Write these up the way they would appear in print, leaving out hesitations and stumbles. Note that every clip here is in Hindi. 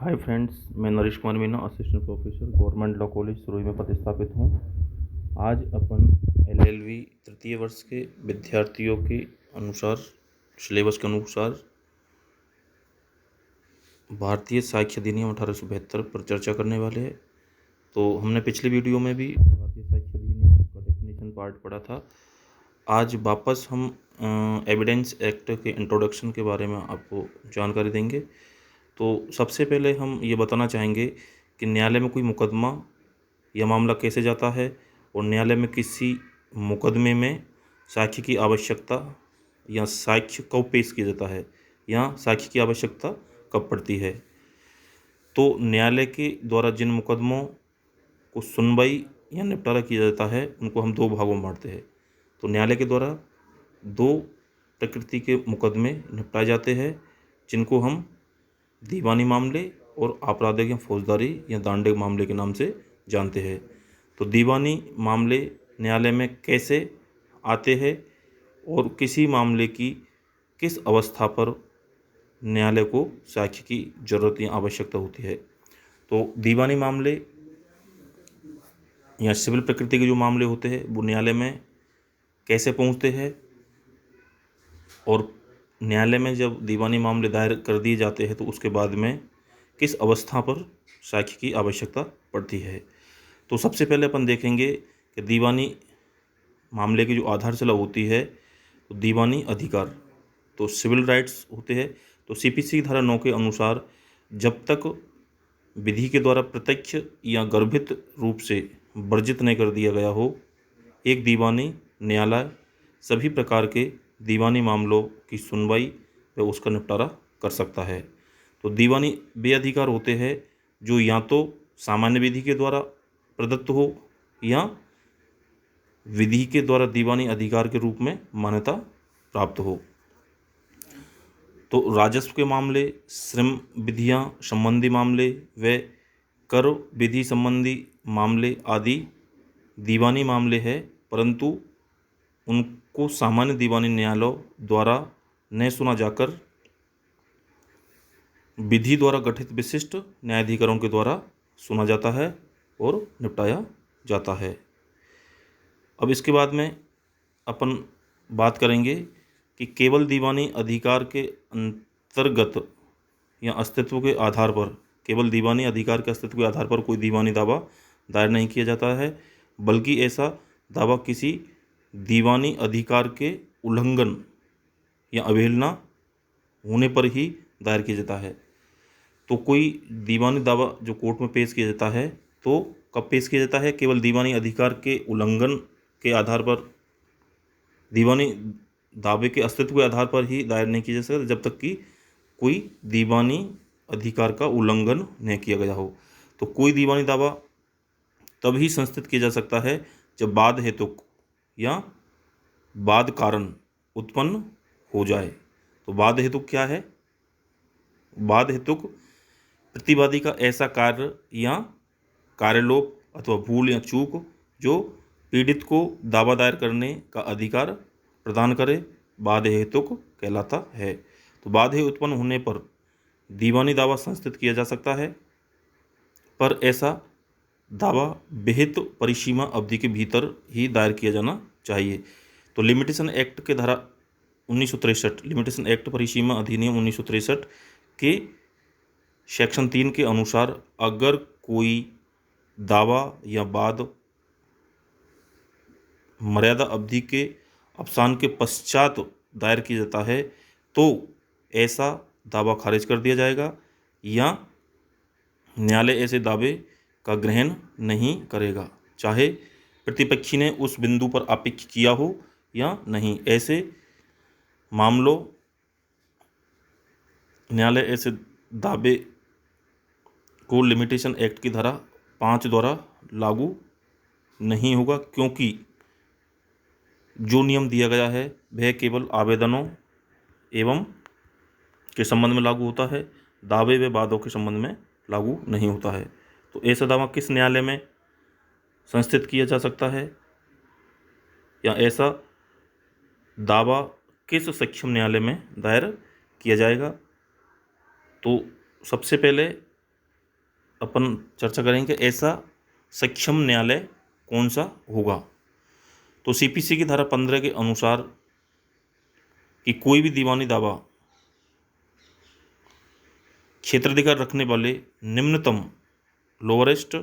हाय फ्रेंड्स, मैं Naresh Kumar Meena, assistant professor, government law college Sirohi में पदस्थापित हूँ। आज अपन एलएलबी तृतीय वर्ष के विद्यार्थियों के अनुसार, सिलेबस के अनुसार भारतीय साक्ष्य अधिनियम 1872 पर चर्चा करने वाले हैं। तो हमने पिछली वीडियो में भी भारतीय साक्ष्य अधिनियम का डेफिनेशन पार्ट पढ़ा था। आज वापस हम एविडेंस एक्ट के इंट्रोडक्शन के बारे में आपको जानकारी देंगे। तो सबसे पहले हम ये बताना चाहेंगे कि न्यायालय में कोई मुकदमा या मामला कैसे जाता है और न्यायालय में किसी मुकदमे में साक्ष्य की आवश्यकता या साक्ष्य कब पेश किया जाता है या साक्ष्य की आवश्यकता कब पड़ती है। तो न्यायालय के द्वारा जिन मुकदमों को सुनवाई या निपटारा किया जाता है उनको हम दो भागों में बांटते हैं। तो न्यायालय के द्वारा दो प्रकृति के मुकदमे निपटाए जाते हैं, जिनको हम दीवानी मामले और आपराधिक या फौजदारी या दांडिक मामले के नाम से जानते हैं। तो दीवानी मामले न्यायालय में कैसे आते हैं और किसी मामले की किस अवस्था पर न्यायालय को साक्ष्य की जरूरत या आवश्यकता होती है। तो दीवानी मामले या सिविल प्रकृति के जो मामले होते हैं वो न्यायालय में कैसे पहुंचते हैं और न्यायालय में जब दीवानी मामले दायर कर दिए जाते हैं तो उसके बाद में किस अवस्था पर साक्ष्य की आवश्यकता पड़ती है। तो सबसे पहले अपन देखेंगे कि दीवानी मामले की जो आधारशिला होती है तो दीवानी अधिकार, तो सिविल राइट्स होते हैं। तो सीपीसी धारा 9 के अनुसार जब तक विधि के द्वारा प्रत्यक्ष या गर्भित रूप से वर्जित नहीं कर दिया गया हो, एक दीवानी न्यायालय सभी प्रकार के दीवानी मामलों की सुनवाई व उसका निपटारा कर सकता है। तो दीवानी वे अधिकार होते हैं जो या तो सामान्य विधि के द्वारा प्रदत्त हो या विधि के द्वारा दीवानी अधिकार के रूप में मान्यता प्राप्त हो। तो राजस्व के मामले, श्रम विधियां संबंधी मामले व कर विधि संबंधी मामले आदि दीवानी मामले हैं, परंतु उनको सामान्य दीवानी न्यायालयों द्वारा न सुना जाकर विधि द्वारा गठित विशिष्ट न्यायाधिकरणों के द्वारा सुना जाता है और निपटाया जाता है। अब इसके बाद में अपन बात करेंगे कि केवल दीवानी अधिकार के अंतर्गत या अस्तित्व के आधार पर, केवल दीवानी अधिकार के अस्तित्व के आधार पर कोई दीवानी दावा दायर नहीं किया जाता है, बल्कि ऐसा दावा किसी दीवानी अधिकार के उल्लंघन या अवहेलना होने पर ही दायर किया जाता है। तो कोई दीवानी दावा जो कोर्ट में पेश किया जाता है तो कब पेश किया जाता है? केवल दीवानी अधिकार के उल्लंघन के आधार पर, दीवानी दावे के अस्तित्व के आधार पर ही दायर नहीं किया जा सकता जब तक कि कोई दीवानी अधिकार का उल्लंघन नहीं किया गया हो। तो कोई दीवानी दावा तभी संस्थित किया जा सकता है जब बाध हेतुक या बाध कारण उत्पन्न हो जाए। तो बाध हेतुक क्या है? बाध हेतुक प्रतिवादी का ऐसा कार्य या कार्यलोप अथवा भूल या चूक जो पीड़ित को दावा दायर करने का अधिकार प्रदान करे, बाध हेतुक कहलाता है। तो बाधे उत्पन्न होने पर दीवानी दावा संस्थित किया जा सकता है, पर ऐसा दावा विहित परिसीमा अवधि के भीतर ही दायर किया जाना चाहिए। तो लिमिटेशन एक्ट के धारा 1963, लिमिटेशन एक्ट परिसीमा अधिनियम 1963 के सेक्शन 3 के अनुसार अगर कोई दावा या वाद मर्यादा अवधि के अवसान के पश्चात दायर किया जाता है तो ऐसा दावा खारिज कर दिया जाएगा या न्यायालय ऐसे दावे का ग्रहण नहीं करेगा, चाहे प्रतिपक्षी ने उस बिंदु पर आपेक्ष किया हो या नहीं। ऐसे मामलों न्यायालय ऐसे दावे को लिमिटेशन एक्ट की धारा 5 द्वारा लागू नहीं होगा, क्योंकि जो नियम दिया गया है वह केवल आवेदनों एवं के संबंध में लागू होता है, दावे व वादों के संबंध में लागू नहीं होता है। तो ऐसा दावा किस न्यायालय में संस्थित किया जा सकता है या ऐसा दावा किस सक्षम न्यायालय में दायर किया जाएगा? तो सबसे पहले अपन चर्चा करेंगे ऐसा सक्षम न्यायालय कौन सा होगा। तो सीपीसी की धारा 15 के अनुसार कि कोई भी दीवानी दावा क्षेत्राधिकार रखने वाले निम्नतम लोअरेस्ट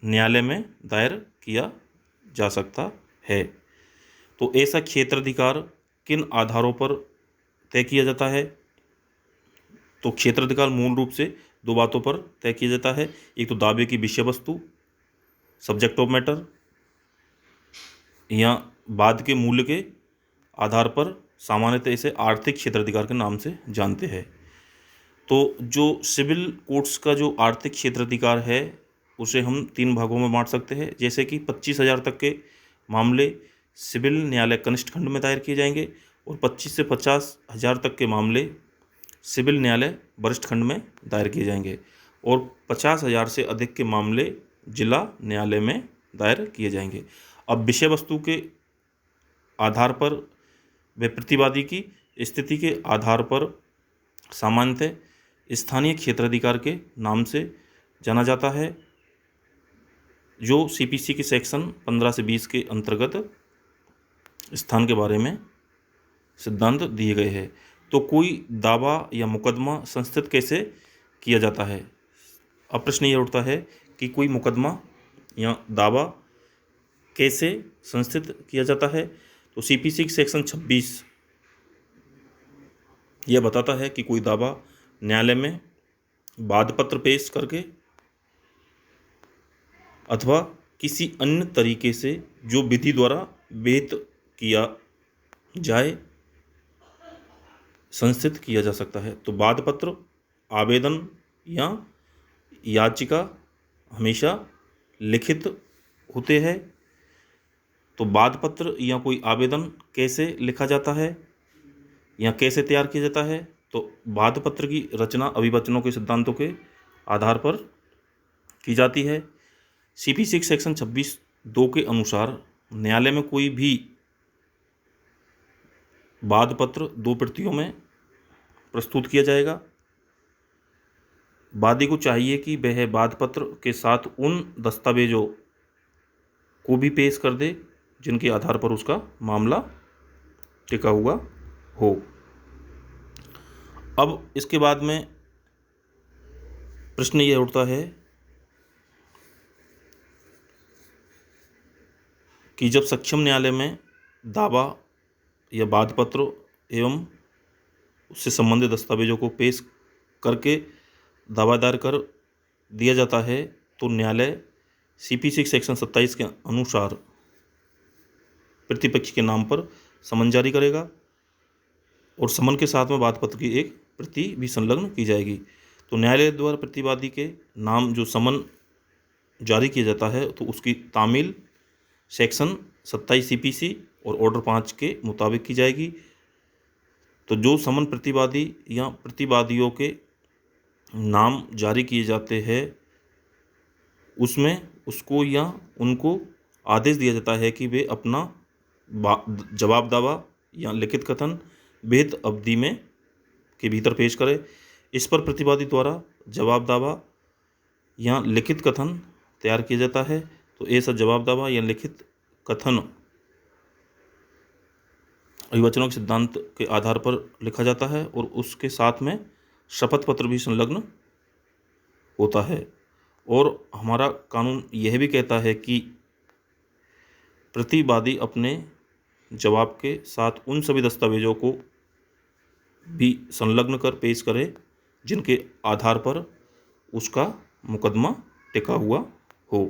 न्यायालय में दायर किया जा सकता है। तो ऐसा क्षेत्राधिकार किन आधारों पर तय किया जाता है। तो क्षेत्राधिकार मूल रूप से दो बातों पर तय किया जाता है। एक तो दावे की विषय वस्तु, सब्जेक्ट ऑफ मैटर, या बाद के मूल्य के आधार पर सामान्यतः इसे आर्थिक क्षेत्राधिकार के नाम से जानते हैं। तो जो सिविल कोर्ट्स का जो आर्थिक क्षेत्राधिकार है उसे हम तीन भागों में बांट सकते हैं। जैसे कि 25,000 तक के मामले सिविल न्यायालय कनिष्ठ खंड में दायर किए जाएंगे और 25 से 50,000 तक के मामले सिविल न्यायालय वरिष्ठ खंड में दायर किए जाएंगे और 50,000 से अधिक के मामले जिला न्यायालय में दायर किए जाएंगे। अब विषय वस्तु के आधार पर व प्रतिवादी की स्थिति के आधार पर सामान्यतः स्थानीय क्षेत्राधिकार के नाम से जाना जाता है, जो सीपीसी के सेक्शन 15 से 20 के अंतर्गत स्थान के बारे में सिद्धांत दिए गए हैं। तो कोई दावा या मुकदमा संस्थित कैसे किया जाता है। अब प्रश्न ये उठता है कि कोई मुकदमा या दावा कैसे संस्थित किया जाता है। तो सीपीसी के सेक्शन 26 यह बताता है कि कोई दावा न्यायालय में वाद पत्र पेश करके अथवा किसी अन्य तरीके से जो विधि द्वारा विहित किया जाए संस्थित किया जा सकता है। तो वाद पत्र, आवेदन या याचिका हमेशा लिखित होते हैं। तो वाद पत्र या कोई आवेदन कैसे लिखा जाता है या कैसे तैयार किया जाता है। तो वाद पत्र की रचना अभिवचनों के सिद्धांतों के आधार पर की जाती है। सीपीसी सेक्शन 26(2) के अनुसार न्यायालय में कोई भी वाद पत्र 2 प्रतियों में प्रस्तुत किया जाएगा। वादी को चाहिए कि वह वाद पत्र के साथ उन दस्तावेजों को भी पेश कर दे जिनके आधार पर उसका मामला टिका हुआ हो। अब इसके बाद में प्रश्न यह उठता है कि जब सक्षम न्यायालय में दावा या वाद पत्र एवं उससे संबंधित दस्तावेजों को पेश करके दावा दायर कर दिया जाता है तो न्यायालय सीपीसी सेक्शन 27 के अनुसार प्रतिपक्ष के नाम पर समन जारी करेगा और समन के साथ में वाद पत्र की एक प्रति भी संलग्न की जाएगी। तो न्यायालय द्वारा प्रतिवादी के नाम जो समन जारी किया जाता है तो उसकी तामील सेक्शन 27 सीपीसी और ऑर्डर 5 के मुताबिक की जाएगी। तो जो समन प्रतिवादी या प्रतिवादियों के नाम जारी किए जाते हैं उसमें उसको या उनको आदेश दिया जाता है कि वे अपना जवाब दावा या लिखित कथन विहित अवधि में के भीतर पेश करें। इस पर प्रतिवादी द्वारा जवाब दावा या लिखित कथन तैयार किया जाता है। तो ऐसा जवाब दावा या लिखित कथन अभिवचनों के सिद्धांत के आधार पर लिखा जाता है और उसके साथ में शपथ पत्र भी संलग्न होता है। और हमारा कानून यह भी कहता है कि प्रतिवादी अपने जवाब के साथ उन सभी दस्तावेजों को भी संलग्न कर पेश करे जिनके आधार पर उसका मुकदमा टिका हुआ हो।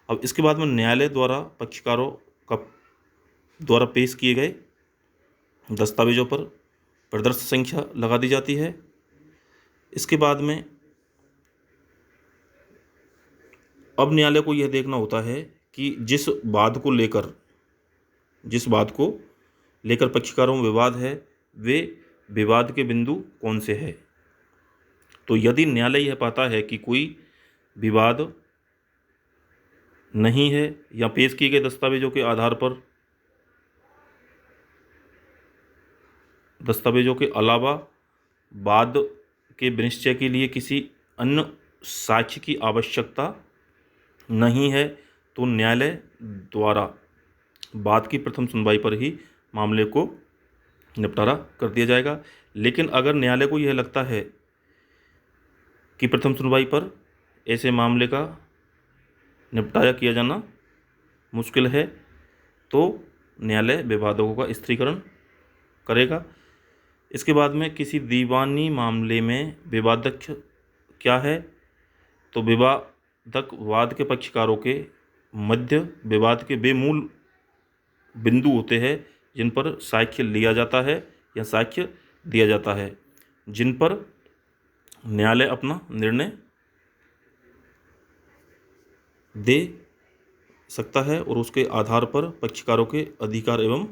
अब इसके बाद में न्यायालय द्वारा पक्षकारों का द्वारा पेश किए गए दस्तावेजों पर प्रदर्श संख्या लगा दी जाती है। इसके बाद में अब न्यायालय को यह देखना होता है कि जिस बात को लेकर पक्षकारों में विवाद है वे विवाद के बिंदु कौन से हैं। तो यदि न्यायालय यह पाता है कि कोई विवाद नहीं है या पेश किए गए दस्तावेजों के आधार पर दस्तावेजों के अलावा बाद के निश्चय के लिए किसी अन्य साक्ष्य की आवश्यकता नहीं है तो न्यायालय द्वारा बाद की प्रथम सुनवाई पर ही मामले को निपटारा कर दिया जाएगा। लेकिन अगर न्यायालय को यह लगता है कि प्रथम सुनवाई पर ऐसे मामले का निपटारा किया जाना मुश्किल है तो न्यायालय विवादों का स्थिरीकरण करेगा। इसके बाद में किसी दीवानी मामले में विवादक क्या है, तो विवादक वाद के पक्षकारों के मध्य विवाद के वे मूल बिंदु होते हैं जिन पर साक्ष्य लिया जाता है या साक्ष्य दिया जाता है, जिन पर न्यायालय अपना निर्णय दे सकता है और उसके आधार पर पक्षकारों के अधिकार एवं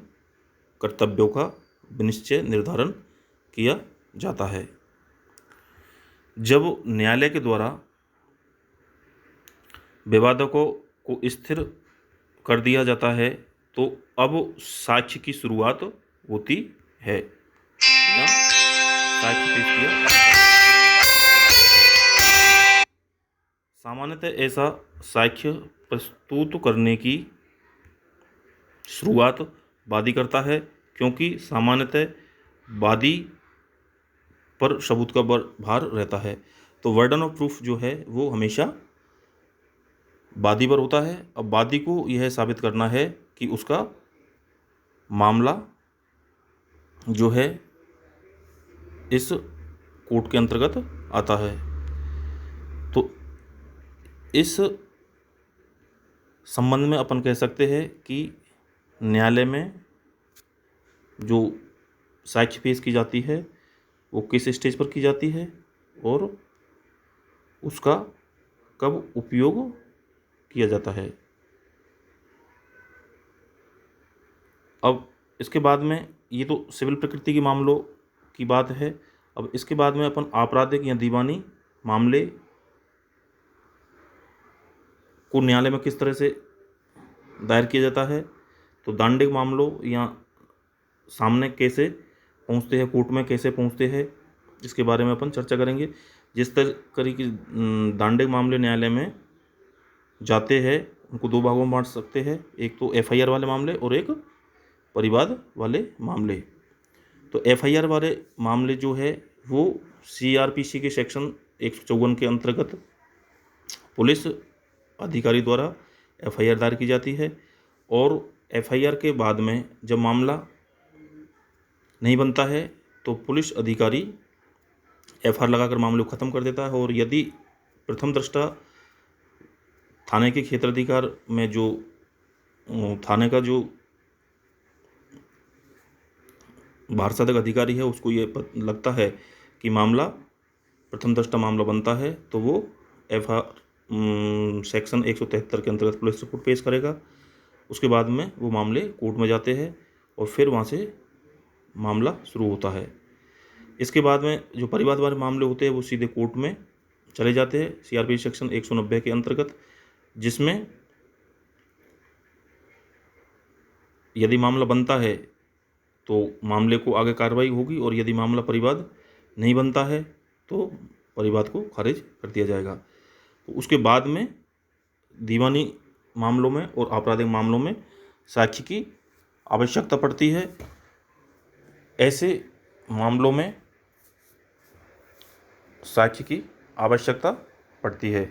कर्तव्यों का विनिश्चय निर्धारण किया जाता है। जब न्यायालय के द्वारा विवादकों को स्थिर कर दिया जाता है तो अब साक्ष्य की शुरुआत होती है या साक्ष्य पेश किया। सामान्यतः ऐसा साक्ष्य प्रस्तुत करने की शुरुआत वादी करता है, क्योंकि सामान्यतः वादी पर सबूत का भार रहता है। तो वर्डन ऑफ प्रूफ जो है वो हमेशा वादी पर होता है। अब वादी को यह साबित करना है कि उसका मामला जो है इस कोर्ट के अंतर्गत आता है। तो इस संबंध में अपन कह सकते हैं कि न्यायालय में जो साक्ष्य पेश की जाती है वो किस स्टेज पर की जाती है और उसका कब उपयोग किया जाता है। अब इसके बाद में ये तो सिविल प्रकृति के मामलों की बात है। अब इसके बाद में अपन आपराधिक या दीवानी मामले को न्यायालय में किस तरह से दायर किया जाता है, तो दांडिक मामलों या सामने कैसे पहुंचते हैं, कोर्ट में कैसे पहुंचते हैं, इसके बारे में अपन चर्चा करेंगे। जिस तरह की दांडिक मामले न्यायालय में जाते हैं उनको दो भागों में बांट सकते हैं, एक तो एफआईआर वाले मामले और एक परिवाद वाले मामले। तो एफआईआर वाले मामले जो है वो सीआरपीसी के सेक्शन 154 के अंतर्गत पुलिस अधिकारी द्वारा एफआईआर दायर की जाती है और एफआईआर के बाद में जब मामला नहीं बनता है तो पुलिस अधिकारी एफआईआर लगाकर मामले को ख़त्म कर देता है। और यदि प्रथम दृष्टा थाने के क्षेत्राधिकार में जो थाने का जो भारसाधक अधिकारी है उसको ये लगता है कि मामला प्रथम दृष्टा मामला बनता है तो वो एफआईआर सेक्शन 173 के अंतर्गत पुलिस रिपोर्ट पेश करेगा। उसके बाद में वो मामले कोर्ट में जाते हैं और फिर वहाँ से मामला शुरू होता है। इसके बाद में जो परिवाद वाले मामले होते हैं वो सीधे कोर्ट में चले जाते हैं सीआरपीसी सेक्शन 190 के अंतर्गत, जिसमें यदि मामला बनता है तो मामले को आगे कार्रवाई होगी और यदि मामला परिवाद नहीं बनता है तो परिवाद को खारिज कर दिया जाएगा। तो उसके बाद में दीवानी मामलों में और आपराधिक मामलों में साक्ष्य की आवश्यकता पड़ती है। ऐसे मामलों में साक्ष्य की आवश्यकता पड़ती है।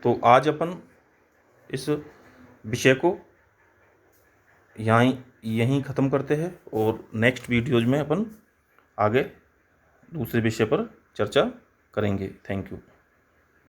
तो आज अपन इस विषय को यहीं ख़त्म करते हैं और नेक्स्ट वीडियोज़ में अपन आगे दूसरे विषय पर चर्चा करेंगे। Thank you.